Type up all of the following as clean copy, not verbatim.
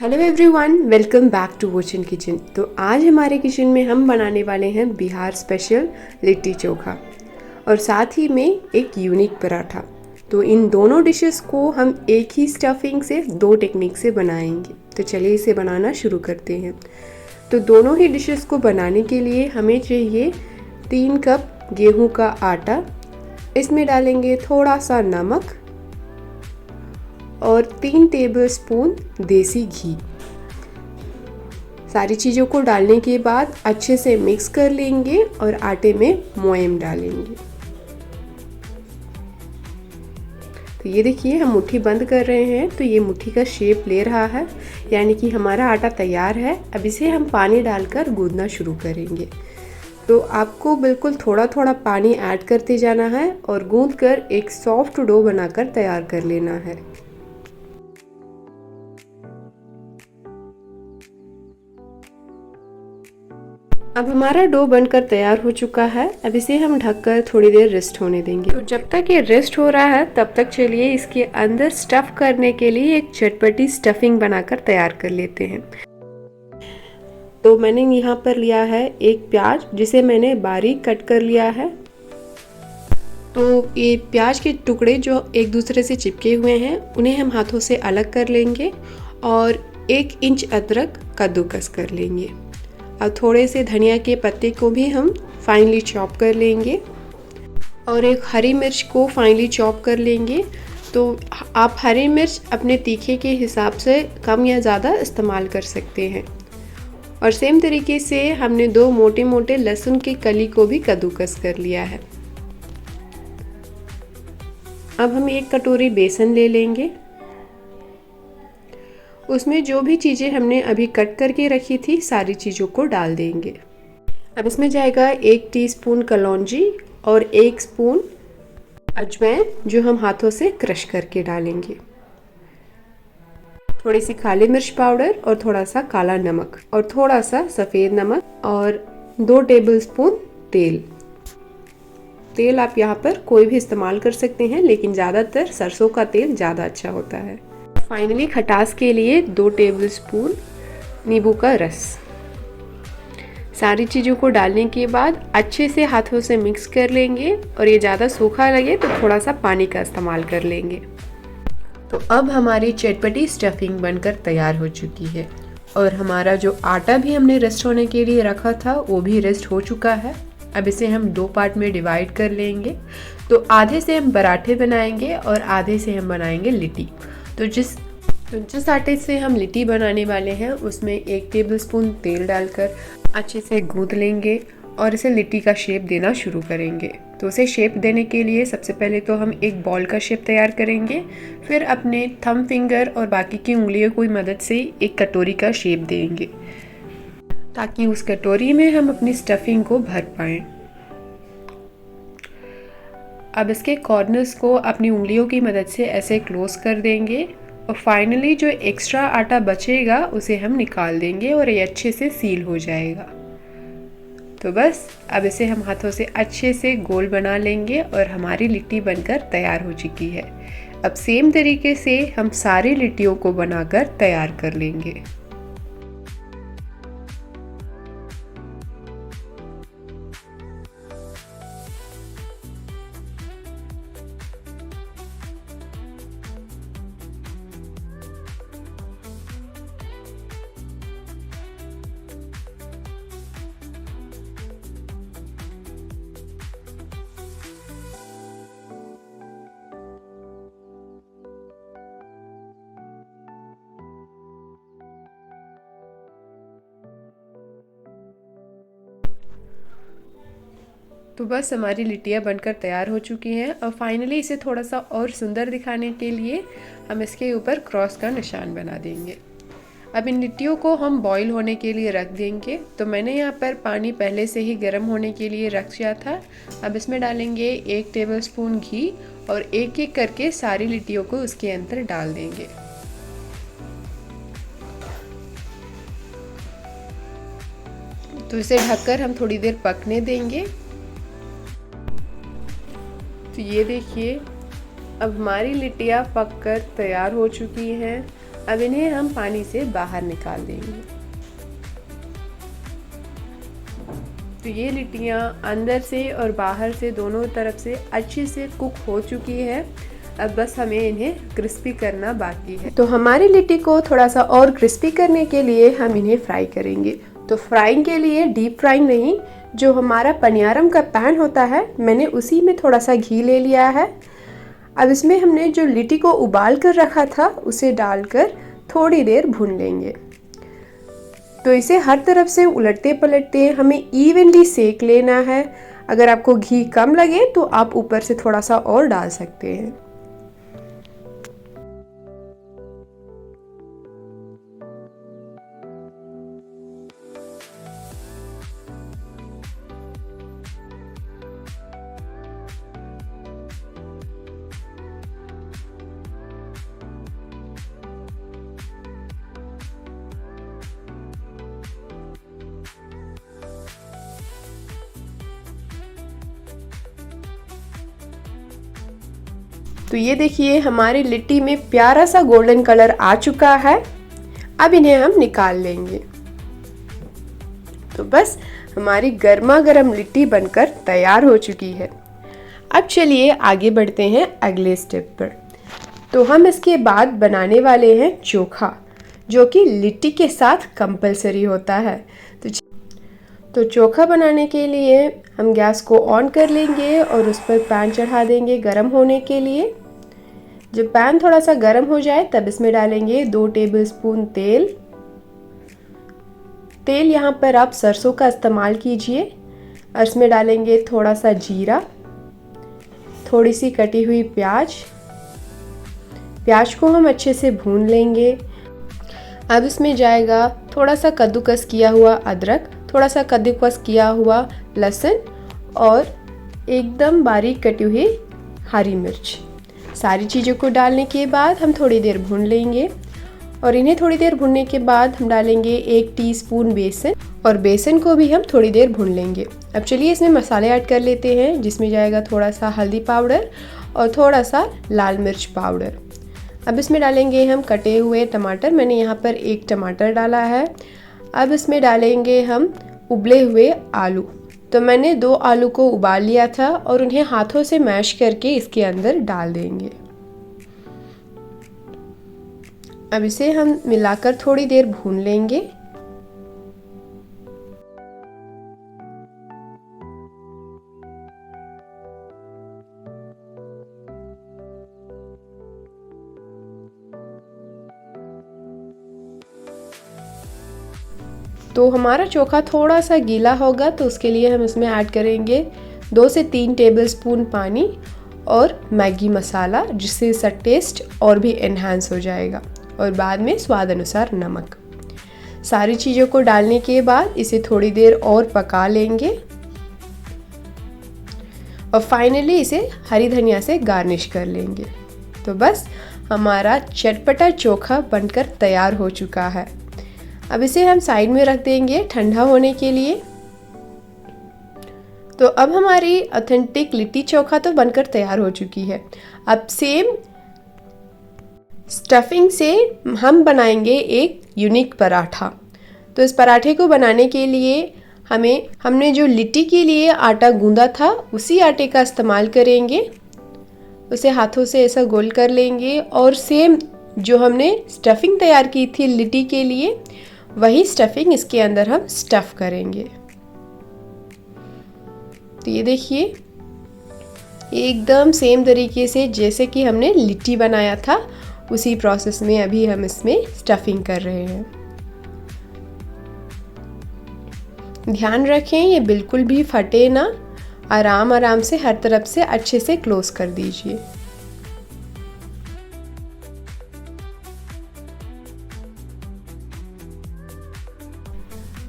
Hello everyone, welcome back to वोचन kitchen. तो आज हमारे किचन में हम बनाने वाले हैं बिहार स्पेशल लिट्टी चोखा और साथ ही में एक यूनिक पराठा। तो इन दोनों डिशेस को हम एक ही स्टफिंग से दो टेक्निक से बनाएंगे। तो चलिए इसे बनाना शुरू करते हैं। तो दोनों ही डिशेस को बनाने के लिए हमें चाहिए 3 कप गेहूं का आटा। इसमें डालेंगे थोड़ा सा नमक और 3 टेबलस्पून देसी घी। सारी चीज़ों को डालने के बाद अच्छे से मिक्स कर लेंगे और आटे में मोयम डालेंगे। तो ये देखिए, हम मुट्ठी बंद कर रहे हैं तो ये मुट्ठी का शेप ले रहा है, यानी कि हमारा आटा तैयार है। अब इसे हम पानी डालकर गूंदना शुरू करेंगे। तो आपको बिल्कुल थोड़ा थोड़ा पानी ऐड करते जाना है और गूंद कर एक सॉफ्ट डो बनाकर तैयार कर लेना है। अब हमारा डो बनकर तैयार हो चुका है। अब इसे हम ढककर थोड़ी देर रेस्ट होने देंगे। तो जब तक ये रेस्ट हो रहा है तब तक चलिए इसके अंदर स्टफ करने के लिए एक चटपटी स्टफिंग बनाकर तैयार कर लेते हैं। तो मैंने यहाँ पर लिया है एक प्याज, जिसे मैंने बारीक कट कर लिया है। तो ये प्याज के टुकड़े जो एक दूसरे से चिपके हुए हैं उन्हें हम हाथों से अलग कर लेंगे और 1 इंच अदरक कद्दूकस कर लेंगे। अब थोड़े से धनिया के पत्ते को भी हम फाइनली चॉप कर लेंगे और एक हरी मिर्च को फाइनली चॉप कर लेंगे। तो आप हरी मिर्च अपने तीखे के हिसाब से कम या ज़्यादा इस्तेमाल कर सकते हैं। और सेम तरीके से हमने 2 मोटे मोटे लहसुन की कली को भी कद्दूकस कर लिया है। अब हम 1 कटोरी बेसन ले लेंगे। उसमें जो भी चीज़ें हमने अभी कट करके रखी थी सारी चीज़ों को डाल देंगे। अब इसमें जाएगा 1 टीस्पून कलौंजी और 1 स्पून अजवाइन, जो हम हाथों से क्रश करके डालेंगे। थोड़ी सी काली मिर्च पाउडर और थोड़ा सा काला नमक और थोड़ा सा सफ़ेद नमक और 2 टेबलस्पून तेल। तेल आप यहाँ पर कोई भी इस्तेमाल कर सकते हैं, लेकिन ज़्यादातर सरसों का तेल ज़्यादा अच्छा होता है। फाइनली खटास के लिए 2 टेबलस्पून नींबू का रस। सारी चीज़ों को डालने के बाद अच्छे से हाथों से मिक्स कर लेंगे और ये ज़्यादा सूखा लगे तो थोड़ा सा पानी का इस्तेमाल कर लेंगे। तो अब हमारी चटपटी स्टफिंग बनकर तैयार हो चुकी है और हमारा जो आटा भी हमने रेस्ट होने के लिए रखा था वो भी रेस्ट हो चुका है। अब इसे हम 2 पार्ट में डिवाइड कर लेंगे। तो आधे से हम पराठे बनाएंगे और आधे से हम बनाएंगे लिट्टी। तो जिस आटे से हम लिट्टी बनाने वाले हैं उसमें 1 टेबलस्पून तेल डालकर अच्छे से गूंद लेंगे और इसे लिट्टी का शेप देना शुरू करेंगे। तो उसे शेप देने के लिए सबसे पहले तो हम एक बॉल का शेप तैयार करेंगे, फिर अपने थंब फिंगर और बाकी की उंगलियों की मदद से एक कटोरी का शेप देंगे, ताकि उस कटोरी में हम अपनी स्टफिंग को भर पाएँ। अब इसके कॉर्नर्स को अपनी उंगलियों की मदद से ऐसे क्लोज कर देंगे और फाइनली जो एक्स्ट्रा आटा बचेगा उसे हम निकाल देंगे और ये अच्छे से सील हो जाएगा। तो बस अब इसे हम हाथों से अच्छे से गोल बना लेंगे और हमारी लिट्टी बनकर तैयार हो चुकी है। अब सेम तरीके से हम सारी लिट्टियों को बनाकर तैयार कर लेंगे। तो बस हमारी लिट्टियाँ बनकर तैयार हो चुकी हैं और फाइनली इसे थोड़ा सा और सुंदर दिखाने के लिए हम इसके ऊपर क्रॉस का निशान बना देंगे। अब इन लिट्टियों को हम बॉईल होने के लिए रख देंगे। तो मैंने यहाँ पर पानी पहले से ही गर्म होने के लिए रख दिया था। अब इसमें डालेंगे 1 टेबलस्पून घी और एक एक करके सारी लिट्टियों को उसके अंदर डाल देंगे। तो इसे ढककर हम थोड़ी देर पकने देंगे। तो ये देखिए, अब हमारी लिट्टियाँ पककर तैयार हो चुकी हैं अब इन्हें हम पानी से बाहर निकाल देंगे। तो ये लिट्टियाँ अंदर से और बाहर से दोनों तरफ से अच्छे से कुक हो चुकी है। अब बस हमें इन्हें क्रिस्पी करना बाकी है। तो हमारी लिट्टी को थोड़ा सा और क्रिस्पी करने के लिए हम इन्हें फ्राई करेंगे। तो फ्राइंग के लिए डीप फ्राइंग नहीं, जो हमारा पनियारम का पैन होता है, मैंने उसी में थोड़ा सा घी ले लिया है। अब इसमें हमने जो लिट्टी को उबाल कर रखा था उसे डालकर थोड़ी देर भून लेंगे। तो इसे हर तरफ से उलटते पलटते हमें इवनली सेक लेना है। अगर आपको घी कम लगे तो आप ऊपर से थोड़ा सा और डाल सकते हैं। तो ये देखिए हमारी लिट्टी में प्यारा सा गोल्डन कलर आ चुका है। अब इन्हें हम निकाल लेंगे। तो बस हमारी गर्मा गर्म लिट्टी बनकर तैयार हो चुकी है। अब चलिए आगे बढ़ते हैं अगले स्टेप पर। तो हम इसके बाद बनाने वाले हैं चोखा, जो कि लिट्टी के साथ कंपलसरी होता है। तो चोखा बनाने के लिए हम गैस को ऑन कर लेंगे और उस पर पैन चढ़ा देंगे गरम होने के लिए। जब पैन थोड़ा सा गरम हो जाए तब इसमें डालेंगे 2 टेबलस्पून तेल। तेल यहाँ पर आप सरसों का इस्तेमाल कीजिए। और इसमें डालेंगे थोड़ा सा जीरा, थोड़ी सी कटी हुई प्याज। प्याज को हम अच्छे से भून लेंगे। अब इसमें जाएगा थोड़ा सा कद्दूकस किया हुआ अदरक, थोड़ा सा कद्दूकस किया हुआ लहसुन और एकदम बारीक कटी हुई हरी मिर्च। सारी चीज़ों को डालने के बाद हम थोड़ी देर भून लेंगे। और इन्हें थोड़ी देर भूनने के बाद हम डालेंगे 1 टीस्पून बेसन, और बेसन को भी हम थोड़ी देर भून लेंगे। अब चलिए इसमें मसाले ऐड कर लेते हैं, जिसमें जाएगा थोड़ा सा हल्दी पाउडर और थोड़ा सा लाल मिर्च पाउडर। अब इसमें डालेंगे हम कटे हुए टमाटर। मैंने यहाँ पर 1 टमाटर डाला है। अब इसमें डालेंगे हम उबले हुए आलू। तो मैंने 2 आलू को उबाल लिया था और उन्हें हाथों से मैश करके इसके अंदर डाल देंगे। अब इसे हम मिलाकर थोड़ी देर भून लेंगे। तो हमारा चोखा थोड़ा सा गीला होगा, तो उसके लिए हम इसमें ऐड करेंगे 2 से 3 टेबलस्पून पानी और मैगी मसाला, जिससे इसका टेस्ट और भी एनहांस हो जाएगा। और बाद में स्वाद अनुसार नमक। सारी चीज़ों को डालने के बाद इसे थोड़ी देर और पका लेंगे। और फाइनली इसे हरी धनिया से गार्निश कर लेंगे। तो बस हमारा चटपटा चोखा बनकर तैयार हो चुका है। अब इसे हम साइड में रख देंगे ठंडा होने के लिए। तो अब हमारी ऑथेंटिक लिट्टी चोखा तो बनकर तैयार हो चुकी है। अब सेम स्टफिंग से हम बनाएंगे एक यूनिक पराठा। तो इस पराठे को बनाने के लिए हमने जो लिट्टी के लिए आटा गूंदा था उसी आटे का इस्तेमाल करेंगे। उसे हाथों से ऐसा गोल कर लेंगे और सेम जो हमने स्टफिंग तैयार की थी लिट्टी के लिए, वही स्टफिंग इसके अंदर हम स्टफ करेंगे। तो ये देखिए एकदम सेम तरीके से जैसे कि हमने लिट्टी बनाया था, उसी प्रोसेस में अभी हम इसमें स्टफिंग कर रहे हैं। ध्यान रखें ये बिल्कुल भी फटे ना, आराम आराम से हर तरफ से अच्छे से क्लोज कर दीजिए।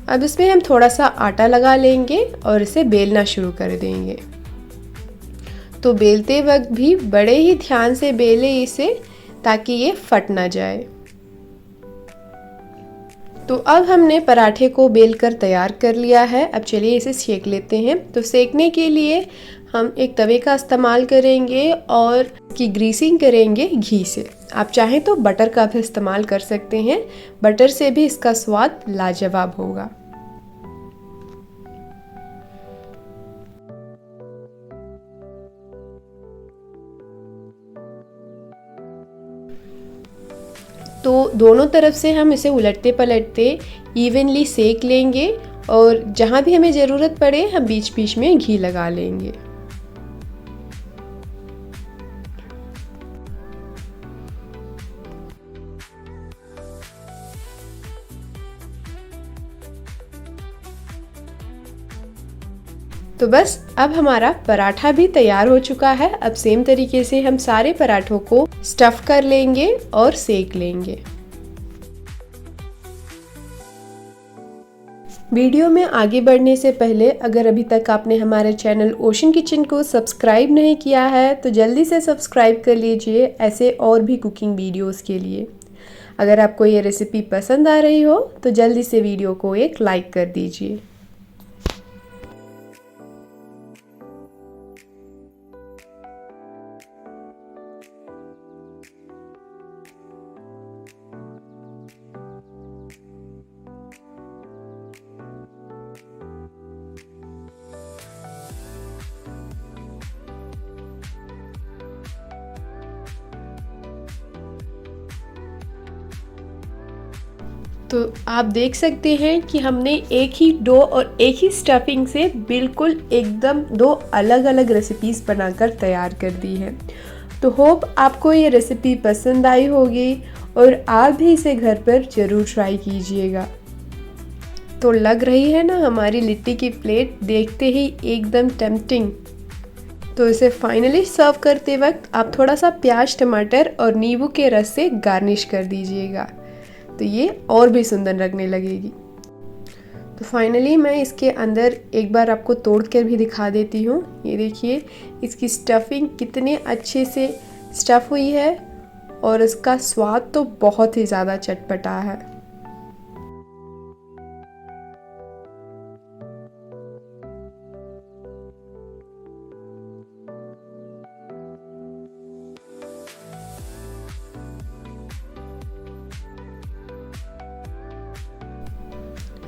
अब इसमें हम थोड़ा सा आटा लगा लेंगे और इसे बेलना शुरू कर देंगे। तो बेलते वक्त भी बड़े ही ध्यान से बेले इसे, ताकि ये फट ना जाए। तो अब हमने पराठे को बेलकर तैयार कर लिया है। अब चलिए इसे सेक लेते हैं। तो सेकने के लिए हम एक तवे का इस्तेमाल करेंगे और इसकी ग्रीसिंग करेंगे घी से। आप चाहें तो बटर का भी इस्तेमाल कर सकते हैं, बटर से भी इसका स्वाद लाजवाब होगा। तो दोनों तरफ से हम इसे उलटते पलटते इवनली सेक लेंगे और जहाँ भी हमें ज़रूरत पड़े हम बीच बीच में घी लगा लेंगे। तो बस अब हमारा पराठा भी तैयार हो चुका है। अब सेम तरीके से हम सारे पराठों को स्टफ कर लेंगे और सेक लेंगे। वीडियो में आगे बढ़ने से पहले अगर अभी तक आपने हमारे चैनल ओशन किचन को सब्सक्राइब नहीं किया है तो जल्दी से सब्सक्राइब कर लीजिए ऐसे और भी कुकिंग वीडियोस के लिए। अगर आपको ये रेसिपी पसंद आ रही हो तो जल्दी से वीडियो को एक लाइक कर दीजिए। तो आप देख सकते हैं कि हमने एक ही डो और एक ही स्टफिंग से बिल्कुल एकदम दो अलग अलग रेसिपीज़ बनाकर तैयार कर दी है। तो होप आपको ये रेसिपी पसंद आई होगी और आप भी इसे घर पर ज़रूर ट्राई कीजिएगा। तो लग रही है ना हमारी लिट्टी की प्लेट देखते ही एकदम टेम्पटिंग। तो इसे फाइनली सर्व करते वक्त आप थोड़ा सा प्याज, टमाटर और नींबू के रस से गार्निश कर दीजिएगा, तो ये और भी सुंदर लगने लगेगी। तो फाइनली मैं इसके अंदर एक बार आपको तोड़ कर भी दिखा देती हूँ। ये देखिए इसकी स्टफिंग कितने अच्छे से स्टफ़ हुई है और इसका स्वाद तो बहुत ही ज़्यादा चटपटा है।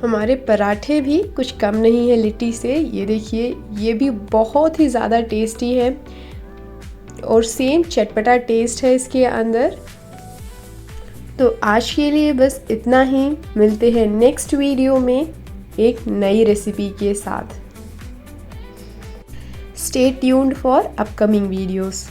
हमारे पराठे भी कुछ कम नहीं है लिट्टी से। ये देखिए ये भी बहुत ही ज़्यादा टेस्टी है और सेम चटपटा टेस्ट है इसके अंदर। तो आज के लिए बस इतना ही। मिलते हैं नेक्स्ट वीडियो में एक नई रेसिपी के साथ। Stay tuned for upcoming videos.